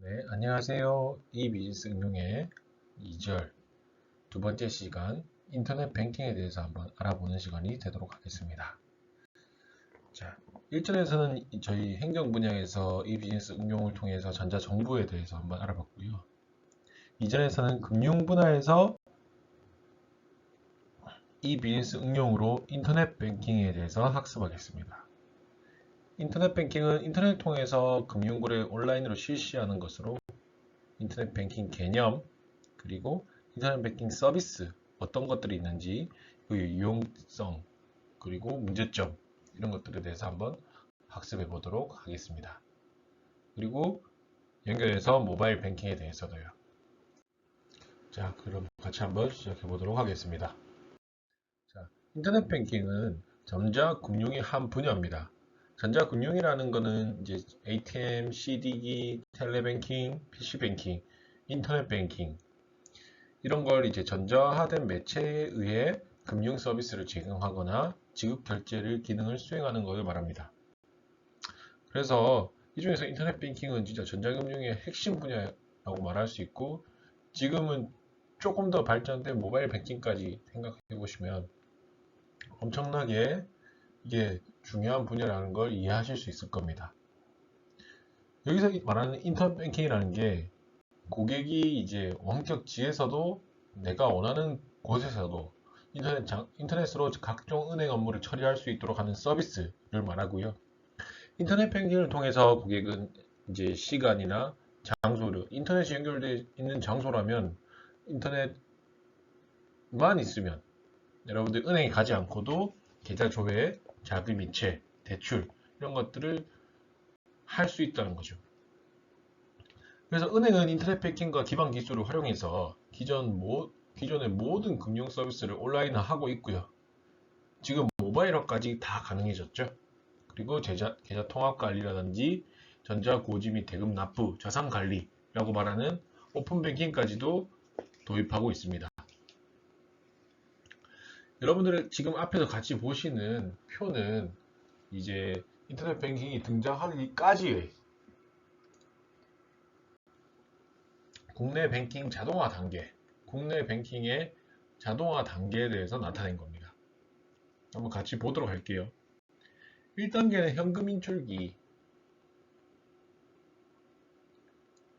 네, 안녕하세요. 이 비즈니스 응용의 2절 두 번째 시간 인터넷 뱅킹에 대해서 한번 알아보는 시간이 되도록 하겠습니다. 자, 1절에서는 저희 행정 분야에서 이 비즈니스 응용을 통해서 전자정부에 대해서 한번 알아봤고요. 2절에서는 금융 분야에서 이 비즈니스 응용으로 인터넷 뱅킹에 대해서 학습하겠습니다. 인터넷 뱅킹은 인터넷을 통해서 금융거래 온라인으로 실시하는 것으로 인터넷 뱅킹 개념, 그리고 인터넷 뱅킹 서비스 어떤 것들이 있는지, 그 유용성, 그리고 문제점 이런 것들에 대해서 한번 학습해 보도록 하겠습니다. 그리고 연결해서 모바일 뱅킹에 대해서도요. 자, 그럼 같이 한번 시작해 보도록 하겠습니다. 자, 인터넷 뱅킹은 전자금융의 한 분야입니다. 전자금융이라는 것은 이제 ATM, CD기, 텔레뱅킹, PC뱅킹, 인터넷 뱅킹 이런 걸 이제 전자화된 매체에 의해 금융 서비스를 제공하거나 지급 결제를 기능을 수행하는 것을 말합니다. 그래서 이 중에서 인터넷 뱅킹은 진짜 전자금융의 핵심 분야라고 말할 수 있고, 지금은 조금 더 발전된 모바일 뱅킹까지 생각해 보시면 엄청나게 이게 중요한 분야라는 걸 이해하실 수 있을 겁니다. 여기서 말하는 인터넷 뱅킹이라는 게 고객이 이제 원격지에서도 내가 원하는 곳에서도 인터넷으로 각종 은행 업무를 처리할 수 있도록 하는 서비스를 말하고요. 인터넷 뱅킹을 통해서 고객은 이제 시간이나 장소를 인터넷이 연결되어 있는 장소라면 인터넷만 있으면 여러분들 은행에 가지 않고도 계좌 조회, 자금 이체, 대출 이런 것들을 할 수 있다는 거죠. 그래서 은행은 인터넷 뱅킹과 기반 기술을 활용해서 기존의 모든 금융 서비스를 온라인화하고 있고요. 지금 모바일화까지 다 가능해졌죠. 그리고 계좌 통합 관리라든지 전자 고지 및 대금 납부, 자산 관리라고 말하는 오픈 뱅킹까지도 도입하고 있습니다. 여러분들 지금 앞에서 같이 보시는 표는 이제 인터넷 뱅킹이 등장하기까지의 국내 뱅킹 자동화 단계, 국내 뱅킹의 자동화 단계에 대해서 나타낸 겁니다. 한번 같이 보도록 할게요. 1단계는 현금 인출기,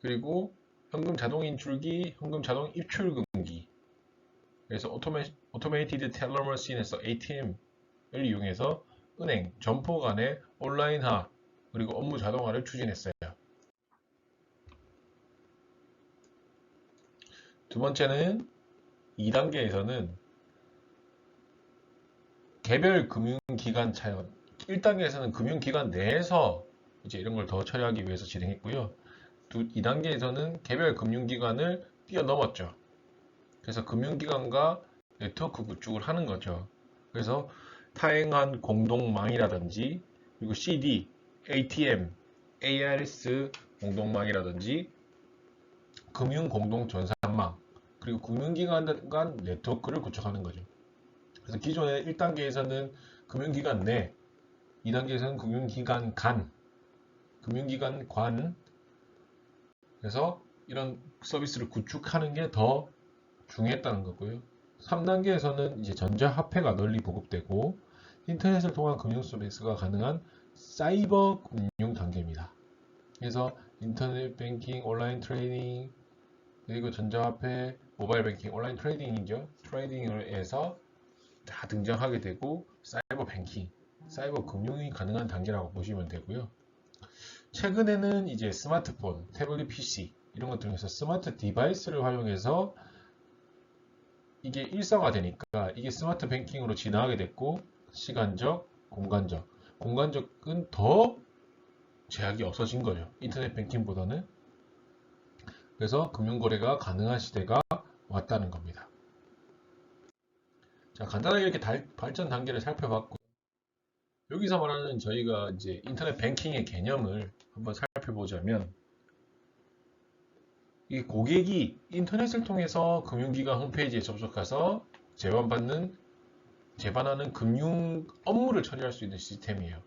그리고 현금 자동 인출기, 현금 자동 입출금기. 그래서 오토메이티드 텔러 머신에서 ATM을 이용해서 은행, 점포 간의 온라인화, 그리고 업무 자동화를 추진했어요. 두 번째는 2단계에서는 개별 금융기관 차원, 1단계에서는 금융기관 내에서 이제 이런 걸 더 처리하기 위해서 진행했고요. 2단계에서는 개별 금융기관을 뛰어넘었죠. 그래서 금융기관과 네트워크 구축을 하는 거죠. 그래서 타행한 공동망이라든지, 그리고 CD, ATM, ARS 공동망이라든지, 금융 공동 전산망, 그리고 금융기관 간 네트워크를 구축하는 거죠. 그래서 기존의 1단계에서는 금융기관 내, 2단계에서는 금융기관 간, 금융기관 관, 그래서 이런 서비스를 구축하는 게 더 중요했다는 거고요. 3단계에서는 이제 전자화폐가 널리 보급되고 인터넷을 통한 금융 서비스가 가능한 사이버 금융 단계입니다. 그래서 인터넷 뱅킹, 온라인 트레이딩, 그리고 전자화폐, 모바일 뱅킹, 온라인 트레이딩이죠. 트레이딩을 해서 다 등장하게 되고 사이버 뱅킹, 사이버 금융이 가능한 단계라고 보시면 되고요. 최근에는 이제 스마트폰, 태블릿 PC 이런 것 등에서 스마트 디바이스를 활용해서 이게 일상화되니까 이게 스마트 뱅킹으로 진화하게 됐고, 시간적, 공간적. 공간적은 더 제약이 없어진 거죠. 인터넷 뱅킹보다는. 그래서 금융거래가 가능한 시대가 왔다는 겁니다. 자, 간단하게 이렇게 발전 단계를 살펴봤고, 여기서 말하는 저희가 이제 인터넷 뱅킹의 개념을 한번 살펴보자면, 이 고객이 인터넷을 통해서 금융기관 홈페이지에 접속해서 제반하는 금융 업무를 처리할 수 있는 시스템이에요.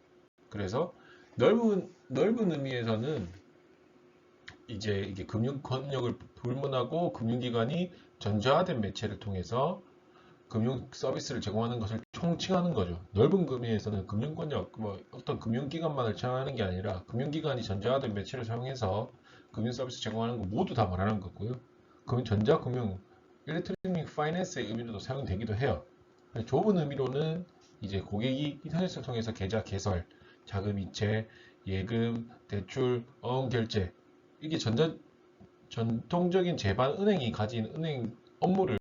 그래서 넓은 의미에서는 이제 이게 금융 권역을 불문하고 금융기관이 전자화된 매체를 통해서 금융 서비스를 제공하는 것을 총칭하는 거죠. 넓은 의미에서는 금융 권역, 뭐 어떤 금융기관만을 제한하는 게 아니라 금융기관이 전자화된 매체를 사용해서 금융 서비스 제공하는 거 모두 다 말하는 거고요. 전자금융, 일렉트로닉 파이낸스의 의미로도 사용되기도 해요. 좁은 의미로는 이제 고객이 인터넷을 통해서 계좌 개설, 자금 이체, 예금, 대출, 어음 결제 이게 전통적인 제반 은행이 가진 은행 업무를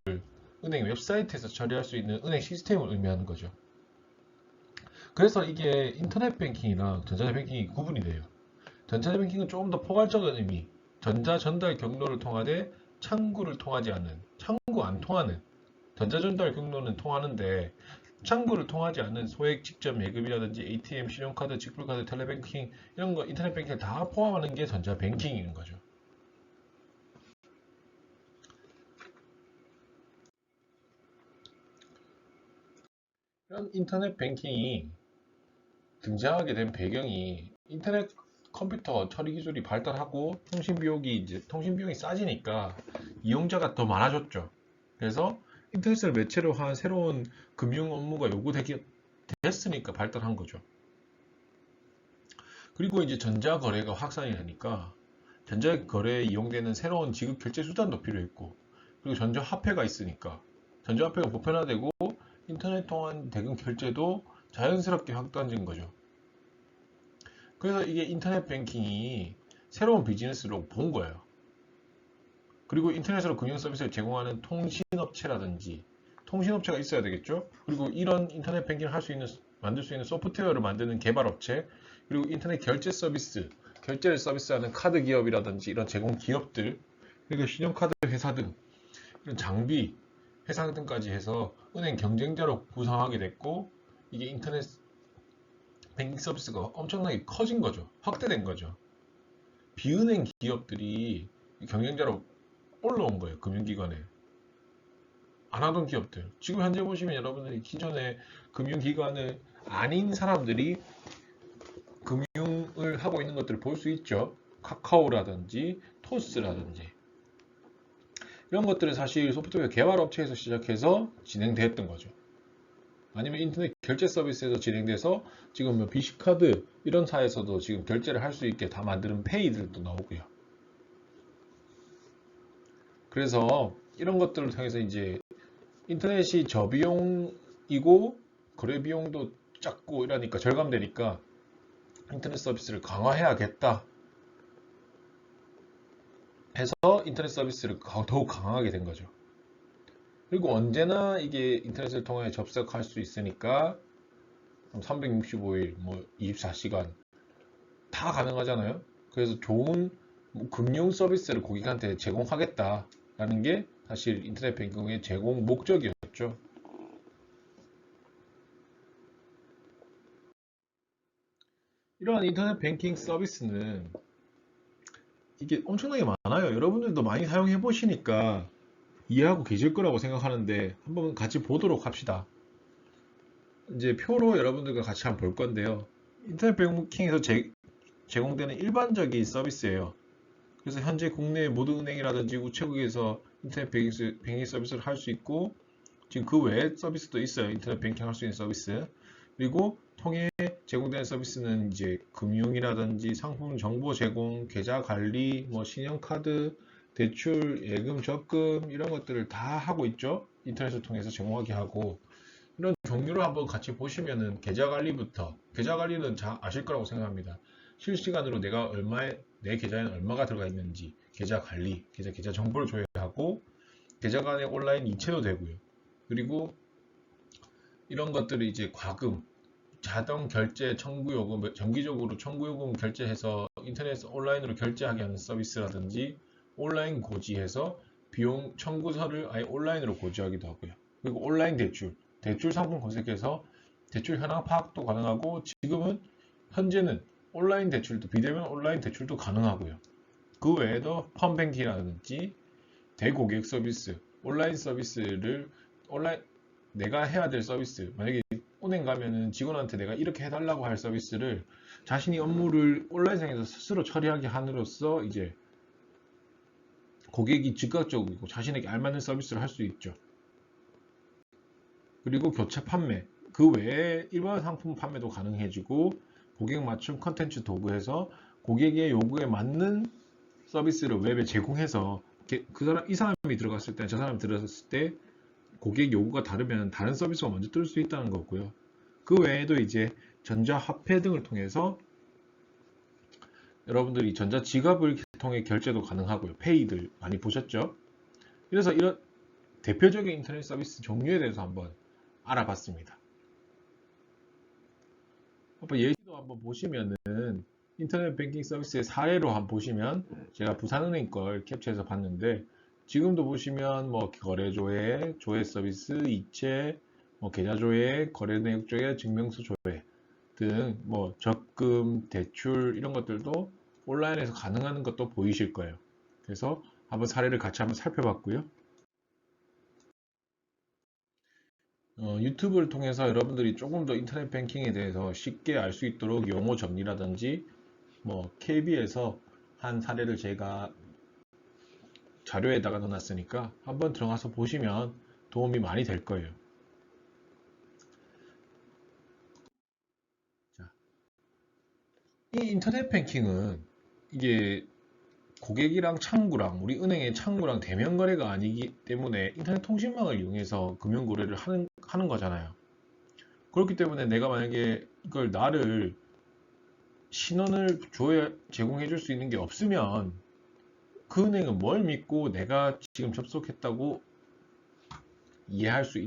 은행 웹사이트에서 처리할 수 있는 은행 시스템을 의미하는 거죠. 그래서 이게 인터넷 뱅킹이랑 전자뱅킹이 구분이 돼요. 전자뱅킹은 조금 더 포괄적인 의미, 전자 전달 경로를 통하되 창구를 통하지 않는, 창구 안 통하는, 전자 전달 경로는 통하는데 창구를 통하지 않는 소액 직접 예금이라든지 ATM, 신용카드, 직불카드, 텔레뱅킹 이런 거 인터넷 뱅킹을 다 포함하는 게 전자뱅킹인 거죠. 이런 인터넷 뱅킹이 등장하게 된 배경이 인터넷 컴퓨터 처리 기술이 발달하고 통신 비용이 싸지니까 이용자가 더 많아졌죠. 그래서 인터넷을 매체로 한 새로운 금융 업무가 요구됐으니까 발달한 거죠. 그리고 이제 전자거래가 확산이 되니까 전자거래에 이용되는 새로운 지급 결제 수단도 필요했고, 그리고 전자화폐가 있으니까 전자화폐가 보편화되고 인터넷 통한 대금 결제도 자연스럽게 확단된 거죠. 그래서 이게 인터넷 뱅킹이 새로운 비즈니스로 본 거예요. 그리고 인터넷으로 금융 서비스를 제공하는 통신업체라든지 통신업체가 있어야 되겠죠. 그리고 이런 인터넷 뱅킹을 만들 수 있는 소프트웨어를 만드는 개발업체, 그리고 인터넷 결제 서비스, 결제를 서비스하는 카드 기업이라든지 이런 제공 기업들, 그리고 신용카드 회사 등 이런 장비 회사 등까지 해서 은행 경쟁자로 구성하게 됐고, 이게 인터넷 뱅킹 서비스가 엄청나게 커진 거죠. 확대된 거죠. 비은행 기업들이 경쟁자로 올라온 거예요. 금융기관에. 안 하던 기업들. 지금 현재 보시면 여러분들이 기존에 금융기관을 아닌 사람들이 금융을 하고 있는 것들을 볼 수 있죠. 카카오라든지 토스라든지 이런 것들은 사실 소프트웨어 개발 업체에서 시작해서 진행되었던 거죠. 아니면 인터넷 결제 서비스에서 진행돼서 지금 뭐 BC카드 이런 사에서도 지금 결제를 할 수 있게 다 만드는 페이들도 나오고요. 그래서 이런 것들을 통해서 이제 인터넷이 저비용이고 거래 비용도 작고 이러니까 절감되니까 인터넷 서비스를 강화해야겠다 해서 인터넷 서비스를 더욱 강하게 된 거죠. 그리고 언제나 이게 인터넷을 통해 접속할 수 있으니까 365일, 뭐 24시간 다 가능하잖아요. 그래서 좋은 금융 서비스를 고객한테 제공하겠다라는 게 사실 인터넷 뱅킹의 제공 목적이었죠. 이러한 인터넷 뱅킹 서비스는 이게 엄청나게 많아요. 여러분들도 많이 사용해 보시니까 이해하고 계실 거라고 생각하는데 한번 같이 보도록 합시다. 이제 표로 여러분들과 같이 한번 볼 건데요. 인터넷 뱅킹에서 제공되는 일반적인 서비스예요. 그래서 현재 국내 모든 은행이라든지 우체국에서 인터넷 뱅킹 서비스를 할 수 있고, 지금 그 외에 서비스도 있어요. 인터넷 뱅킹 할 수 있는 서비스. 그리고 통해 제공되는 서비스는 이제 금융이라든지 상품 정보 제공, 계좌 관리, 뭐 신용카드, 대출, 예금, 적금 이런 것들을 다 하고 있죠. 인터넷을 통해서 제공하게 하고, 이런 종류를 한번 같이 보시면은 계좌 관리부터, 계좌 관리는 아실 거라고 생각합니다. 실시간으로 내 계좌에는 얼마가 들어가 있는지 계좌 관리, 계좌 정보를 줘야 하고, 계좌 간의 온라인 이체도 되고요. 그리고 이런 것들이 이제 과금, 자동 결제 청구 요금, 정기적으로 청구 요금 결제해서 인터넷 온라인으로 결제하게 하는 서비스라든지, 온라인 고지해서 비용 청구서를 아예 온라인으로 고지하기도 하고요. 그리고 온라인 대출 상품 검색해서 대출 현황 파악도 가능하고, 지금은 현재는 온라인 대출도, 비대면 온라인 대출도 가능하고요. 그 외에도 펀뱅킹이라든지 대고객 서비스, 온라인 서비스를 내가 해야 될 서비스, 만약에 은행 가면은 직원한테 내가 이렇게 해달라고 할 서비스를 자신이 업무를 온라인상에서 스스로 처리하게 함으로써 이제 고객이 즉각적이고 자신에게 알맞는 서비스를 할 수 있죠. 그리고 교체 판매, 그 외에 일반 상품 판매도 가능해지고 고객 맞춤 컨텐츠 도구에서 고객의 요구에 맞는 서비스를 웹에 제공해서 이 사람이 들어갔을 때, 저 사람이 들어갔을 때 고객 요구가 다르면 다른 서비스가 먼저 뜰 수 있다는 거고요. 그 외에도 이제 전자화폐 등을 통해서 여러분들이 전자지갑을 통해 결제도 가능하고요. 페이들 많이 보셨죠? 그래서 이런 대표적인 인터넷 서비스 종류에 대해서 한번 알아봤습니다. 예시도 한번 보시면은 인터넷 뱅킹 서비스의 사례로 한번 보시면 제가 부산은행 걸 캡처해서 봤는데 지금도 보시면 뭐 거래 조회, 조회 서비스, 이체, 뭐 계좌 조회, 거래 내역 조회, 증명서 조회 등 뭐 적금, 대출 이런 것들도 온라인에서 가능한 것도 보이실 거예요. 그래서 한번 사례를 같이 한번 살펴봤고요. 유튜브를 통해서 여러분들이 조금 더 인터넷 뱅킹에 대해서 쉽게 알 수 있도록 용어 정리라든지 뭐 KB에서 한 사례를 제가 자료에다가 넣어놨으니까 한번 들어가서 보시면 도움이 많이 될 거예요. 자, 이 인터넷 뱅킹은 이게 고객이랑 창구랑 우리 은행의 창구랑 대면 거래가 아니기 때문에 인터넷 통신망을 이용해서 금융 거래를 하는 거잖아요. 그렇기 때문에 내가 만약에 이걸 나를 신원을 제공해 줄 수 있는 게 없으면 그 은행은 뭘 믿고 내가 지금 접속했다고 이해할 수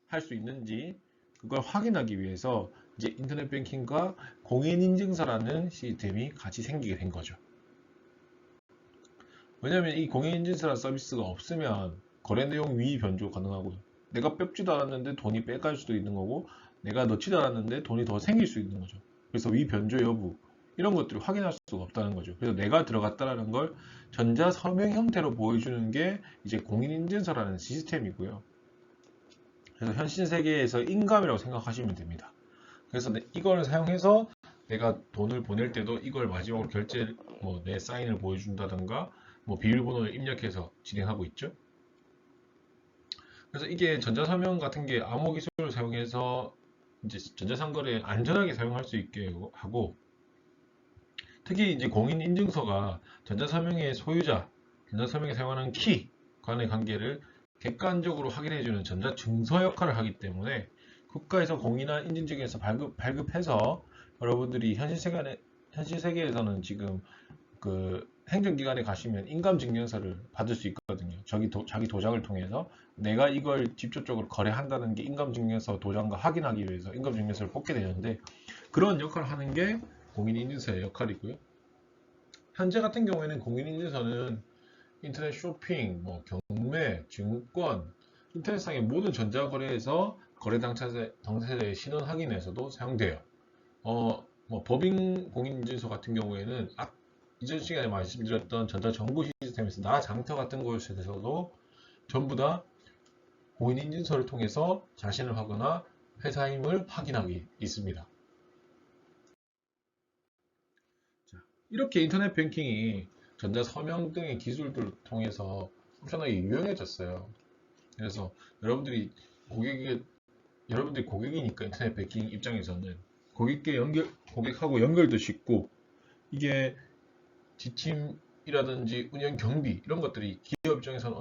할 수 있는지 그걸 확인하기 위해서 이제 인터넷 뱅킹과 공인인증서라는 시스템이 같이 생기게 된 거죠. 왜냐하면 이 공인인증서라는 서비스가 없으면 거래 내용 위의 변조 가능하고요. 내가 뺏지도 않았는데 돈이 빼갈 수도 있는 거고 내가 넣지도 않았는데 돈이 더 생길 수 있는 거죠. 그래서 위 변조 여부 이런 것들을 확인할 수가 없다는 거죠. 그래서 내가 들어갔다라는 걸 전자 서명 형태로 보여주는 게 이제 공인인증서라는 시스템이고요. 그래서 현실 세계에서 인감이라고 생각하시면 됩니다. 그래서 이걸 사용해서 내가 돈을 보낼 때도 이걸 마지막으로 내 사인을 보여준다던가 뭐 비밀번호를 입력해서 진행하고 있죠. 그래서 이게 전자서명 같은 게 암호 기술을 사용해서 이제 전자상거래에 안전하게 사용할 수 있게 하고 특히 이제 공인인증서가 전자서명의 소유자, 전자서명에 사용하는 키 간의 관계를 객관적으로 확인해주는 전자증서 역할을 하기 때문에 국가에서 공인한 인증증에서 발급해서 여러분들이 현실 세계에서는 지금 그 행정기관에 가시면 인감증명서를 받을 수 있거든요. 자기 도장을 통해서 내가 이걸 직접적으로 거래한다는 게 인감증명서 도장과 확인하기 위해서 인감증명서를 뽑게 되는데 그런 역할을 하는 게 공인인증서의 역할이고요. 현재 같은 경우에는 공인인증서는 인터넷 쇼핑, 뭐 경매, 증권, 인터넷상의 모든 전자거래에서 거래 당사자의 신원 확인에서도 사용돼요. 법인 공인인증서 같은 경우에는 이전 시간에 말씀드렸던 전자정보 시스템에서 장터 같은 곳에서도 전부 다 공인인증서를 통해서 자신을 하거나 회사임을 확인하기 있습니다. 이렇게 인터넷 뱅킹이 전자서명 등의 기술들을 통해서 엄청나게 유용해졌어요. 그래서 여러분들이 고객이니까 인터넷 뱅킹 입장에서는 고객하고 연결도 쉽고 이게 지침이라든지 운영 경비 이런 것들이 기업 입장에서는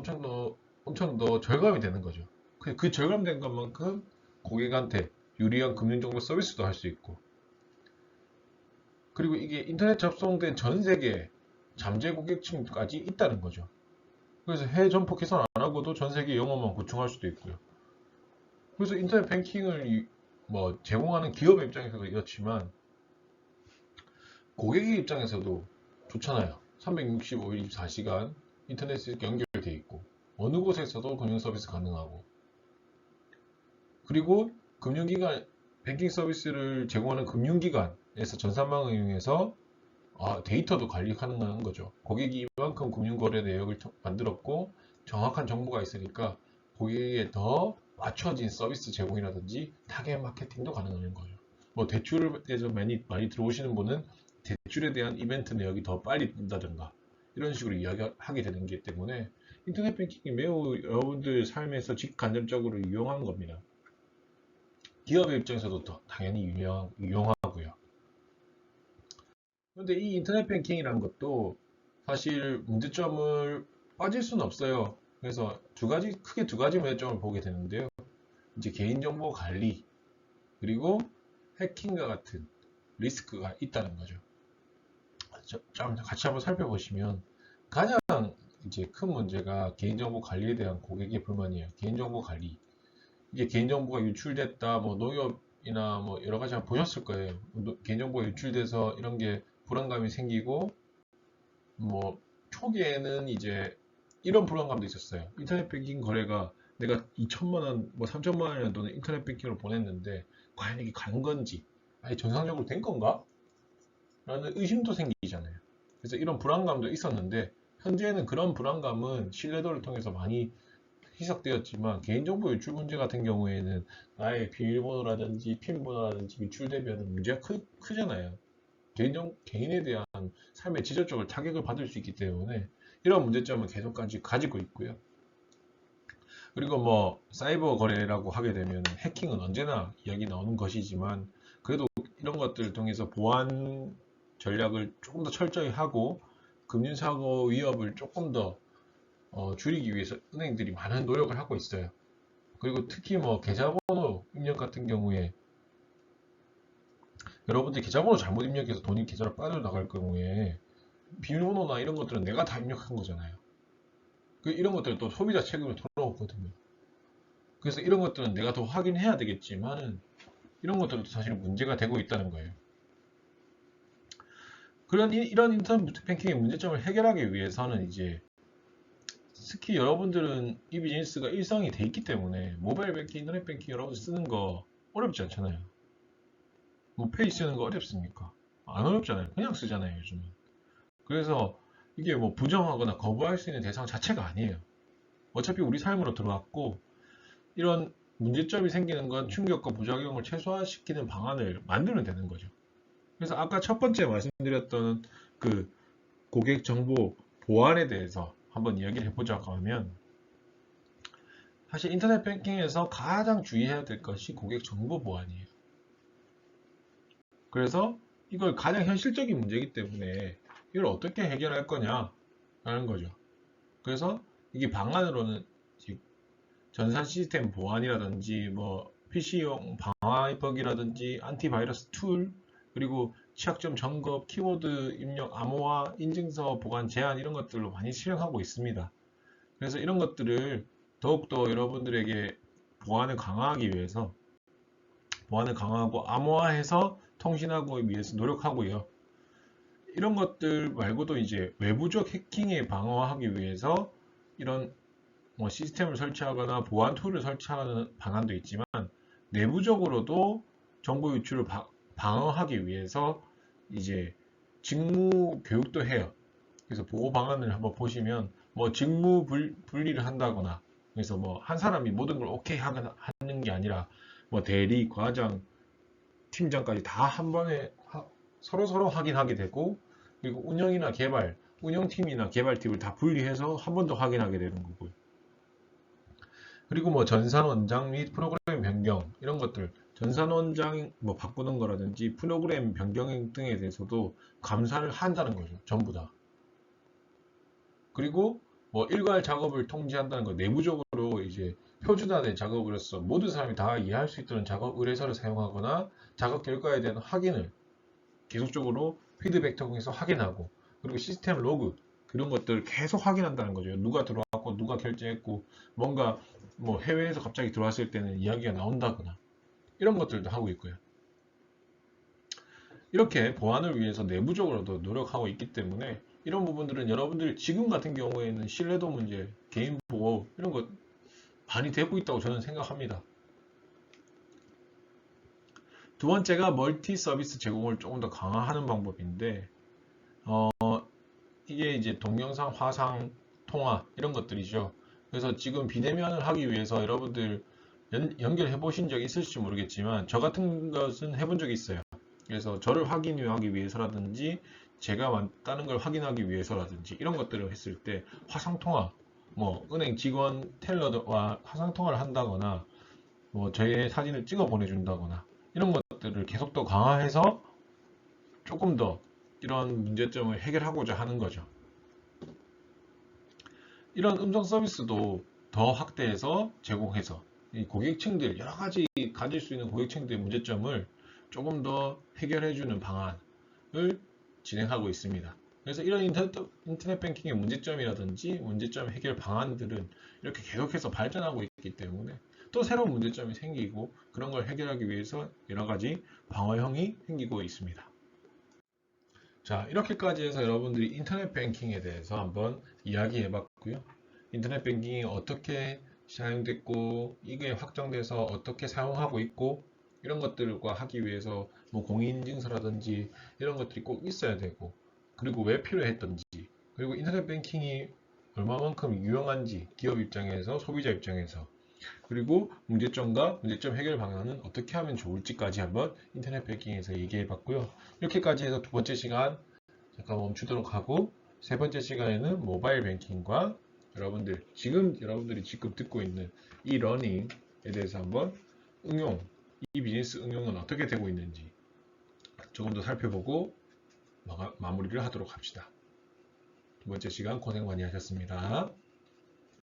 엄청 더 절감이 되는 거죠. 그 절감된 것만큼 고객한테 유리한 금융정보 서비스도 할 수 있고 그리고 이게 인터넷 접속된 전 세계 잠재 고객층까지 있다는 거죠. 그래서 해외 점포 개선 안 하고도 전 세계 영업만 구축할 수도 있고요. 그래서 인터넷 뱅킹을 제공하는 기업의 입장에서도 이렇지만 고객의 입장에서도 좋잖아요. 365일 24시간 인터넷에 연결돼 있고 어느 곳에서도 금융 서비스 가능하고 그리고 뱅킹 서비스를 제공하는 금융기관에서 전산망을 이용해서 데이터도 관리 가능한 거죠. 고객이 이만큼 금융거래 내역을 만들었고 정확한 정보가 있으니까 고객에게 더 맞춰진 서비스 제공이라든지 타겟 마케팅도 가능한 거죠. 대출에 대해서 많이 들어오시는 분은 대출에 대한 이벤트 내역이 더 빨리 뜬다든가 이런 식으로 이야기하게 되는 게 때문에 인터넷 뱅킹이 매우 여러분들 삶에서 직간접적으로 유용한 겁니다. 기업의 입장에서도 당연히 유용하고요. 그런데 이 인터넷 뱅킹이라는 것도 사실 문제점을 빠질 수는 없어요. 그래서 크게 두 가지 문제점을 보게 되는데요. 이제 개인정보 관리, 그리고 해킹과 같은 리스크가 있다는 거죠. 같이 한번 살펴보시면 가장 이제 큰 문제가 개인정보 관리에 대한 고객의 불만이에요. 개인정보 관리. 이게 개인정보가 유출됐다, 뭐 농협이나 뭐 여러 가지 한번 보셨을 거예요. 개인정보가 유출돼서 이런 게 불안감이 생기고, 뭐 초기에는 이제 이런 불안감도 있었어요. 인터넷 뱅킹 거래가 내가 2천만 원, 뭐 3천만 원이라는 돈을 인터넷 뱅킹으로 보냈는데 과연 이게 간 건지, 아니 정상적으로 된 건가? 라는 의심도 생기잖아요. 그래서 이런 불안감도 있었는데 현재는 그런 불안감은 신뢰도를 통해서 많이 희석되었지만 개인정보 유출 문제 같은 경우에는 나의 비밀번호라든지 핀번호라든지 유출되면 문제가 크잖아요. 개인에 대한 삶의 지적적으로 타격을 받을 수 있기 때문에 이런 문제점은 계속까지 가지고 있고요. 그리고 뭐 사이버 거래라고 하게 되면 해킹은 언제나 이야기 나오는 것이지만 그래도 이런 것들을 통해서 보안 전략을 조금 더 철저히 하고 금융사고 위협을 조금 더 줄이기 위해서 은행들이 많은 노력을 하고 있어요. 그리고 특히 뭐 계좌번호 입력 같은 경우에 여러분들이 계좌번호 잘못 입력해서 돈이 계좌로 빠져나갈 경우에 비밀번호나 이런 것들은 내가 다 입력한 거잖아요. 이런 것들은 또 소비자 책임으로 돌아오거든요. 그래서 이런 것들은 내가 더 확인해야 되겠지만은 이런 것들도 사실 문제가 되고 있다는 거예요. 이런 인터넷 뱅킹의 문제점을 해결하기 위해서는 이제 특히 여러분들은 이 비즈니스가 일상이 돼 있기 때문에 모바일 뱅킹, 인터넷 뱅킹 여러분들 쓰는 거 어렵지 않잖아요. 뭐 페이 쓰는 거 어렵습니까? 안 어렵잖아요. 그냥 쓰잖아요, 요즘은. 그래서 이게 뭐 부정하거나 거부할 수 있는 대상 자체가 아니에요. 어차피 우리 삶으로 들어왔고 이런 문제점이 생기는 건 충격과 부작용을 최소화시키는 방안을 만들면 되는 거죠. 그래서 아까 첫 번째 말씀드렸던 그 고객 정보 보안에 대해서 한번 이야기를 해보자고 하면 사실 인터넷 뱅킹에서 가장 주의해야 될 것이 고객 정보 보안이에요. 그래서 이걸 가장 현실적인 문제이기 때문에 이걸 어떻게 해결할 거냐라는 거죠. 그래서 이게 방안으로는 전산 시스템 보안이라든지 뭐 PC용 방화벽이라든지 안티바이러스 툴, 그리고 취약점 점검, 키워드 입력 암호화, 인증서 보관 제한 이런 것들로 많이 실행하고 있습니다. 그래서 이런 것들을 더욱더 여러분들에게 보안을 강화하기 위해서 보안을 강화하고 암호화해서 통신하기 위해서 노력하고요. 이런 것들 말고도 이제 외부적 해킹에 방어하기 위해서 이런 뭐 시스템을 설치하거나 보안 툴을 설치하는 방안도 있지만 내부적으로도 정보 유출을 방어하기 위해서 이제 직무 교육도 해요. 그래서 보호 방안을 한번 보시면 뭐 직무 분리를 한다거나 그래서 뭐 한 사람이 모든 걸 오케이 하는 게 아니라 뭐 대리, 과장, 팀장까지 다 한 번에 서로 확인하게 되고 그리고 운영이나 개발, 운영팀이나 개발팀을 다 분리해서 한 번 더 확인하게 되는 거고요. 그리고 뭐 전산 원장 및 프로그램 변경 이런 것들 전산 원장 뭐 바꾸는 거라든지 프로그램 변경 등에 대해서도 감사를 한다는 거죠. 전부 다. 그리고 뭐 일괄 작업을 통제한다는 거 내부적으로 이제 표준화된 작업으로서 모든 사람이 다 이해할 수 있도록 작업 의뢰서를 사용하거나 작업 결과에 대한 확인을 계속적으로 피드백 통해서 확인하고 그리고 시스템 로그 그런 것들을 계속 확인한다는 거죠. 누가 들어왔고 누가 결제했고 뭔가 뭐 해외에서 갑자기 들어왔을 때는 이야기가 나온다거나 이런 것들도 하고 있고요. 이렇게 보안을 위해서 내부적으로도 노력하고 있기 때문에 이런 부분들은 여러분들 지금 같은 경우에는 신뢰도 문제, 개인 보호 이런 것 많이 되고 있다고 저는 생각합니다. 두 번째가 멀티 서비스 제공을 조금 더 강화하는 방법인데 이게 이제 동영상, 화상, 통화 이런 것들이죠. 그래서 지금 비대면을 하기 위해서 여러분들 연결해 보신 적이 있을지 모르겠지만 저 같은 것은 해본 적이 있어요. 그래서 저를 확인하기 위해서라든지 제가 다른 걸 확인하기 위해서라든지 이런 것들을 했을 때 화상통화, 뭐 은행 직원 텔러와 화상통화를 한다거나 뭐 저의 사진을 찍어 보내준다거나 이런 것들을 계속 더 강화해서 조금 더 이런 문제점을 해결하고자 하는 거죠. 이런 음성 서비스도 더 확대해서 제공해서 이 고객층들 여러 가지 가질 수 있는 고객층들의 문제점을 조금 더 해결해주는 방안을 진행하고 있습니다. 그래서 이런 인터넷 뱅킹의 문제점이라든지 문제점 해결 방안들은 이렇게 계속해서 발전하고 있기 때문에 또 새로운 문제점이 생기고 그런 걸 해결하기 위해서 여러 가지 방어형이 생기고 있습니다. 자, 이렇게까지 해서 여러분들이 인터넷 뱅킹에 대해서 한번 이야기해 봤고요. 인터넷 뱅킹이 어떻게 사용됐고, 이게 확정돼서 어떻게 사용하고 있고, 이런 것들과 하기 위해서 뭐 공인인증서라든지 이런 것들이 꼭 있어야 되고, 그리고 왜 필요했던지, 그리고 인터넷 뱅킹이 얼마만큼 유용한지 기업 입장에서, 소비자 입장에서, 그리고 문제점과 문제점 해결 방안은 어떻게 하면 좋을지까지 한번 인터넷 뱅킹에서 얘기해 봤고요. 이렇게까지 해서 두 번째 시간 잠깐 멈추도록 하고, 세 번째 시간에는 모바일 뱅킹과 여러분들이 지금 듣고 있는 이 러닝에 대해서 한번 이 비즈니스 응용은 어떻게 되고 있는지 조금 더 살펴보고 마무리를 하도록 합시다. 두 번째 시간 고생 많이 하셨습니다.